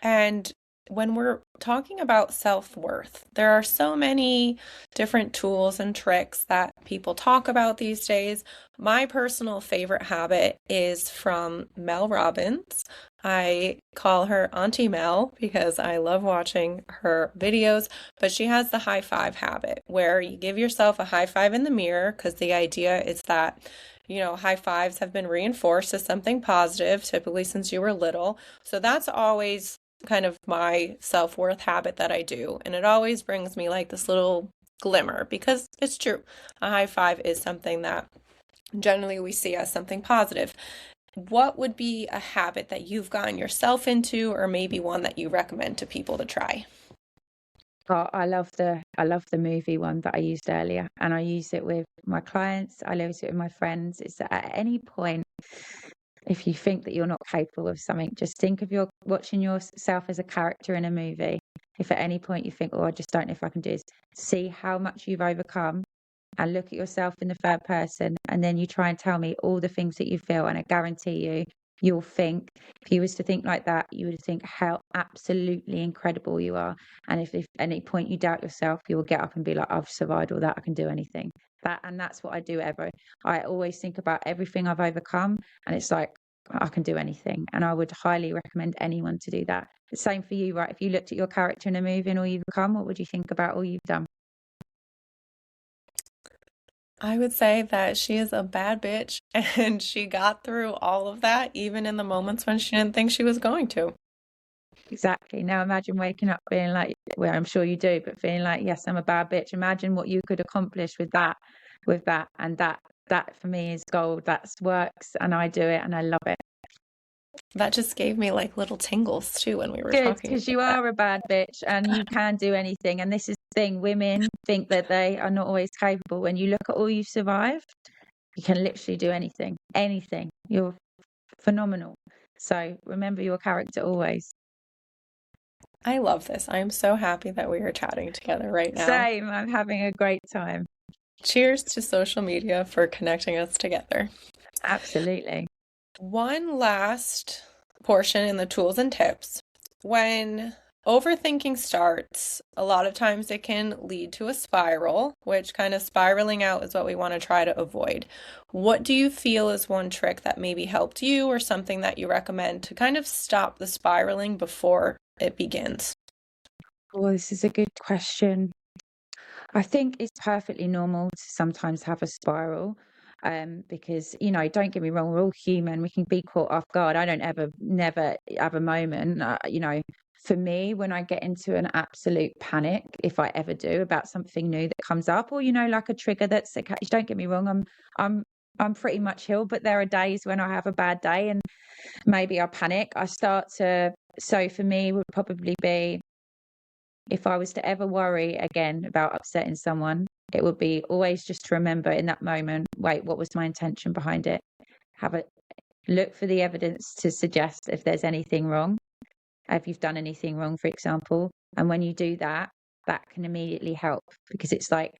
And when we're talking about self-worth, there are so many different tools and tricks that people talk about these days. My personal favorite habit is from Mel Robbins. I call her Auntie Mel because I love watching her videos, but she has the high five habit where you give yourself a high five in the mirror because the idea is that, high fives have been reinforced as something positive, typically since you were little. So that's always kind of my self-worth habit that I do. And it always brings me like this little glimmer because it's true. A high five is something that generally we see as something positive. What would be a habit that you've gotten yourself into, or maybe one that you recommend to people to try? Oh, I love the movie one that I used earlier, and I use it with my clients. I use it with my friends. It's that at any point, if you think that you're not capable of something, just think of your watching yourself as a character in a movie. If at any point you think, "Oh, I just don't know if I can do this," see how much you've overcome and look at yourself in the third person, and then you try and tell me all the things that you feel, and I guarantee you'll think, if you was to think like that, you would think how absolutely incredible you are. And if any point you doubt yourself, you will get up and be like, I've survived all that, I can do anything. That's what I do ever. I always think about everything I've overcome, and it's like I can do anything. And I would highly recommend anyone to do that. The same for you, right? If you looked at your character in a movie and all you've become, what would you think about all you've done? I would say that she is a bad bitch and she got through all of that, even in the moments when she didn't think she was going to. Exactly. Now imagine waking up being like, well, I'm sure you do, but feeling like, yes, I'm a bad bitch. Imagine what you could accomplish with that. And that for me is gold. That's works and I do it and I love it. That just gave me like little tingles too when we were Good, talking because you about that. are a bad bitch and you can do anything. And this is the thing, women think that they are not always capable. When you look at all you've survived, you can literally do anything. Anything. You're phenomenal. So remember your character always. I love this. I am so happy that we are chatting together right now. Same. I'm having a great time. Cheers to social media for connecting us together. Absolutely. One last portion in the tools and tips. When overthinking starts, a lot of times it can lead to a spiral, which kind of spiraling out is what we want to try to avoid. What do you feel is one trick that maybe helped you or something that you recommend to kind of stop the spiraling before it begins? Well, this is a good question. I think it's perfectly normal to sometimes have a spiral. Because, don't get me wrong, we're all human. We can be caught off guard. I don't ever, never have a moment, for me, when I get into an absolute panic, if I ever do, about something new that comes up, or, like a trigger that's, okay, don't get me wrong, I'm, I'm pretty much healed, but there are days when I have a bad day and maybe I panic. So for me, would probably be, if I was to ever worry again about upsetting someone, it would be always just to remember in that moment, wait, what was my intention behind it? Have a look for the evidence to suggest if there's anything wrong, if you've done anything wrong, for example. And when you do that, that can immediately help, because it's like,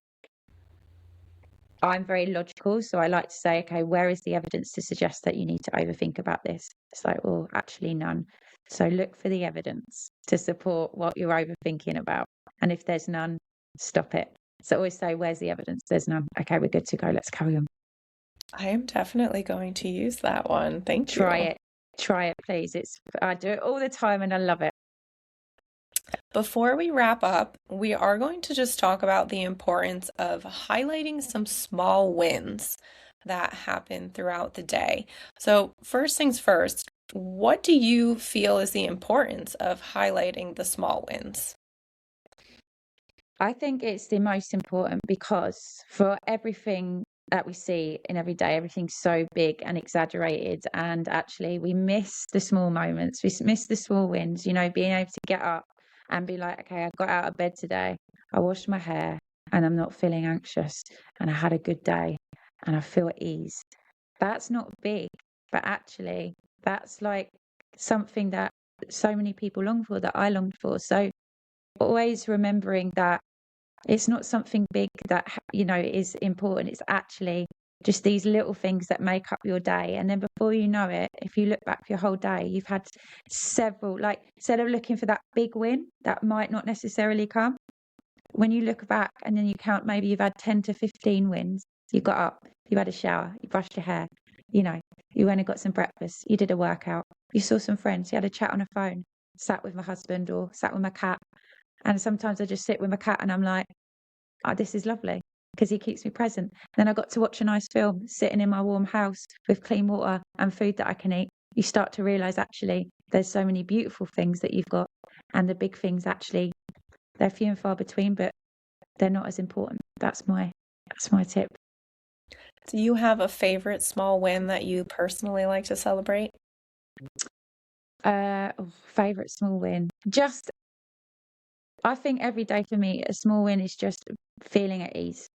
I'm very logical. So I like to say, okay, where is the evidence to suggest that you need to overthink about this? It's like, well, actually, none. So look for the evidence to support what you're overthinking about. And if there's none, stop it. So always say, where's the evidence? There's none. Okay, we're good to go. Let's carry on. I am definitely going to use that one. Thank Try you. it. Try it, please. I do it all the time and I love it. Before we wrap up, we are going to just talk about the importance of highlighting some small wins that happen throughout the day. So, first things first, what do you feel is the importance of highlighting the small wins? I think it's the most important, because for everything that we see in every day, everything's so big and exaggerated. And actually, we miss the small moments. We miss the small wins, being able to get up and be like, okay, I got out of bed today. I washed my hair and I'm not feeling anxious. And I had a good day and I feel at ease. That's not big, but actually, that's like something that so many people long for, that I longed for. So always remembering that it's not something big that is important. It's actually just these little things that make up your day. And then before you know it, if you look back your whole day, you've had several, like, instead of looking for that big win that might not necessarily come, when you look back and then you count, maybe you've had 10 to 15 wins. You got up, you had a shower, you brushed your hair, you know, you went and got some breakfast, you did a workout, you saw some friends, you had a chat on a phone, sat with my husband or sat with my cat. And sometimes I just sit with my cat and I'm like, oh, this is lovely because he keeps me present. Then I got to watch a nice film, sitting in my warm house with clean water and food that I can eat. You start to realize actually there's so many beautiful things that you've got, and the big things actually, they're few and far between, but they're not as important. That's my tip. Do you have a favorite small win that you personally like to celebrate? Favorite small win. Just, I think every day for me, a small win is just feeling at ease,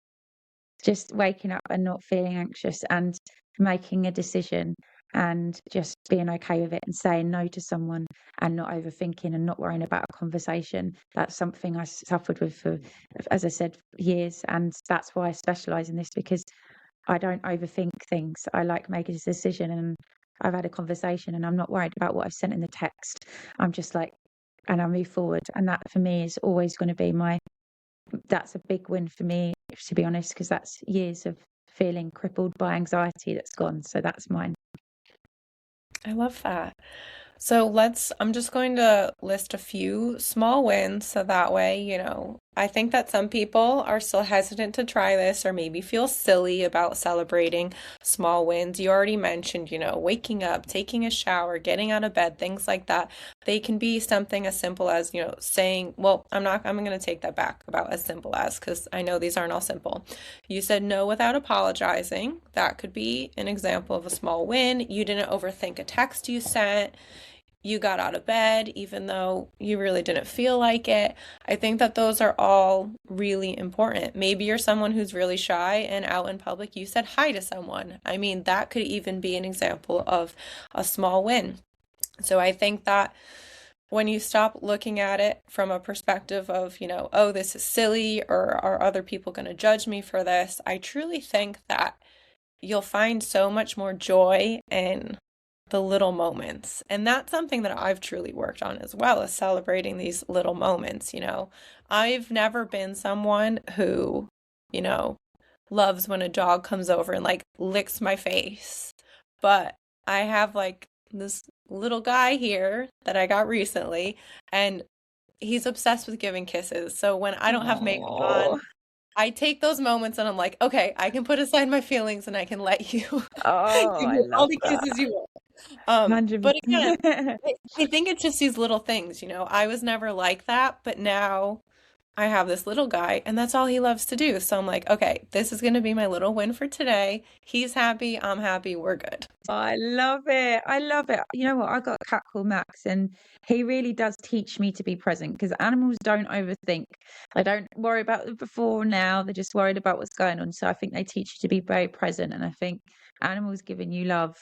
just waking up and not feeling anxious and making a decision and just being okay with it and saying no to someone and not overthinking and not worrying about a conversation. That's something I suffered with for, as I said, years. And that's why I specialize in this, because I don't overthink things. I like making a decision, and I've had a conversation and I'm not worried about what I've sent in the text. I'm just like, and I move forward. And that for me is always going to be that's a big win for me, to be honest, because that's years of feeling crippled by anxiety that's gone. So that's mine. I love that. So I'm just going to list a few small wins so that way, I think that some people are still hesitant to try this or maybe feel silly about celebrating small wins. You already mentioned, waking up, taking a shower, getting out of bed, things like that. They can be something as simple as, saying, well, I'm going to take that back about as simple as, because I know these aren't all simple. You said no without apologizing. That could be an example of a small win. You didn't overthink a text you sent. You got out of bed even though you really didn't feel like it. I think that those are all really important. Maybe you're someone who's really shy and out in public, you said hi to someone. I mean, that could even be an example of a small win. So I think that when you stop looking at it from a perspective of, oh, this is silly, or are other people going to judge me for this? I truly think that you'll find so much more joy in the little moments. And that's something that I've truly worked on as well, as celebrating these little moments. I've never been someone who, you know, loves when a dog comes over and like licks my face. But I have like this little guy here that I got recently, and he's obsessed with giving kisses. So when I don't have makeup on, Oh, I take those moments and I'm like, okay, I can put aside my feelings and I can let you oh, give I me all love the that. kisses you want. But again, 100%. I think it's just these little things, I was never like that, but now I have this little guy and that's all he loves to do. So I'm like, okay, this is going to be my little win for today. He's happy, I'm happy, we're good. I love it. I love it. You know what? I got a cat called Max, and he really does teach me to be present, because animals don't overthink. They don't worry about the before or now. They're just worried about what's going on. So I think they teach you to be very present. And I think animals giving you love,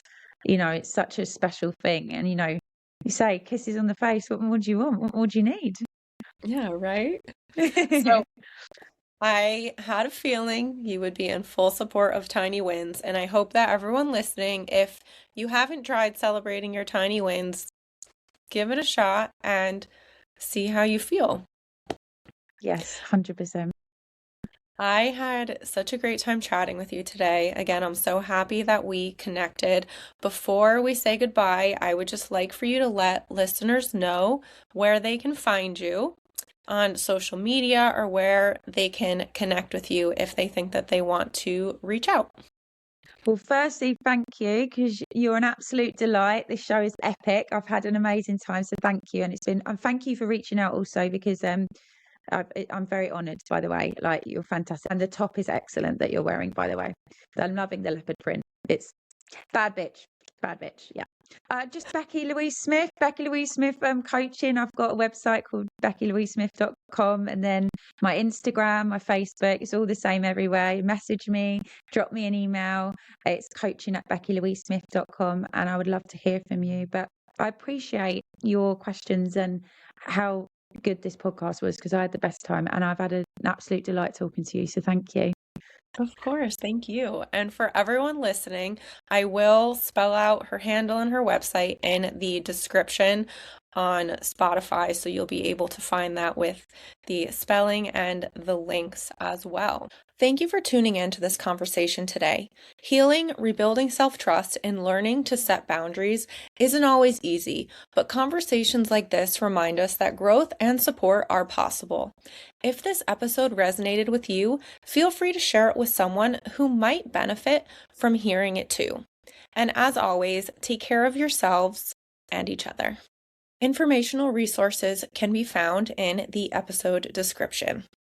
it's such a special thing. And, you say kisses on the face. What more do you want? What more do you need? Yeah, right? So I had a feeling you would be in full support of tiny wins, and I hope that everyone listening, if you haven't tried celebrating your tiny wins, give it a shot and see how you feel. Yes, 100%. I had such a great time chatting with you today. Again, I'm so happy that we connected. Before we say goodbye, I would just like for you to let listeners know where they can find you on social media, or where they can connect with you if they think that they want to reach out. Well, firstly, thank you, because you're an absolute delight. This show is epic. I've had an amazing time, so thank you. And thank you for reaching out also, because I'm very honoured, by the way. Like, you're fantastic, and the top is excellent that you're wearing, by the way. I'm loving the leopard print. It's bad bitch, bad bitch. Yeah. Just Becky Louise Smith, coaching. I've got a website called beckylouisesmith.com, and then my Instagram, my Facebook. It's all the same everywhere. You message me, drop me an email. It's coaching@beckylouisesmith.com, and I would love to hear from you. But I appreciate your questions and how good this podcast was, because I had the best time, and I've had an absolute delight talking to you. So thank you. Of course, thank you. And for everyone listening, I will spell out her handle and her website in the description on Spotify, so you'll be able to find that with the spelling and the links as well. Thank you for tuning in to this conversation today. Healing, rebuilding self-trust, and learning to set boundaries isn't always easy, but conversations like this remind us that growth and support are possible. If this episode resonated with you, feel free to share it with someone who might benefit from hearing it too. And as always, take care of yourselves and each other. Informational resources can be found in the episode description.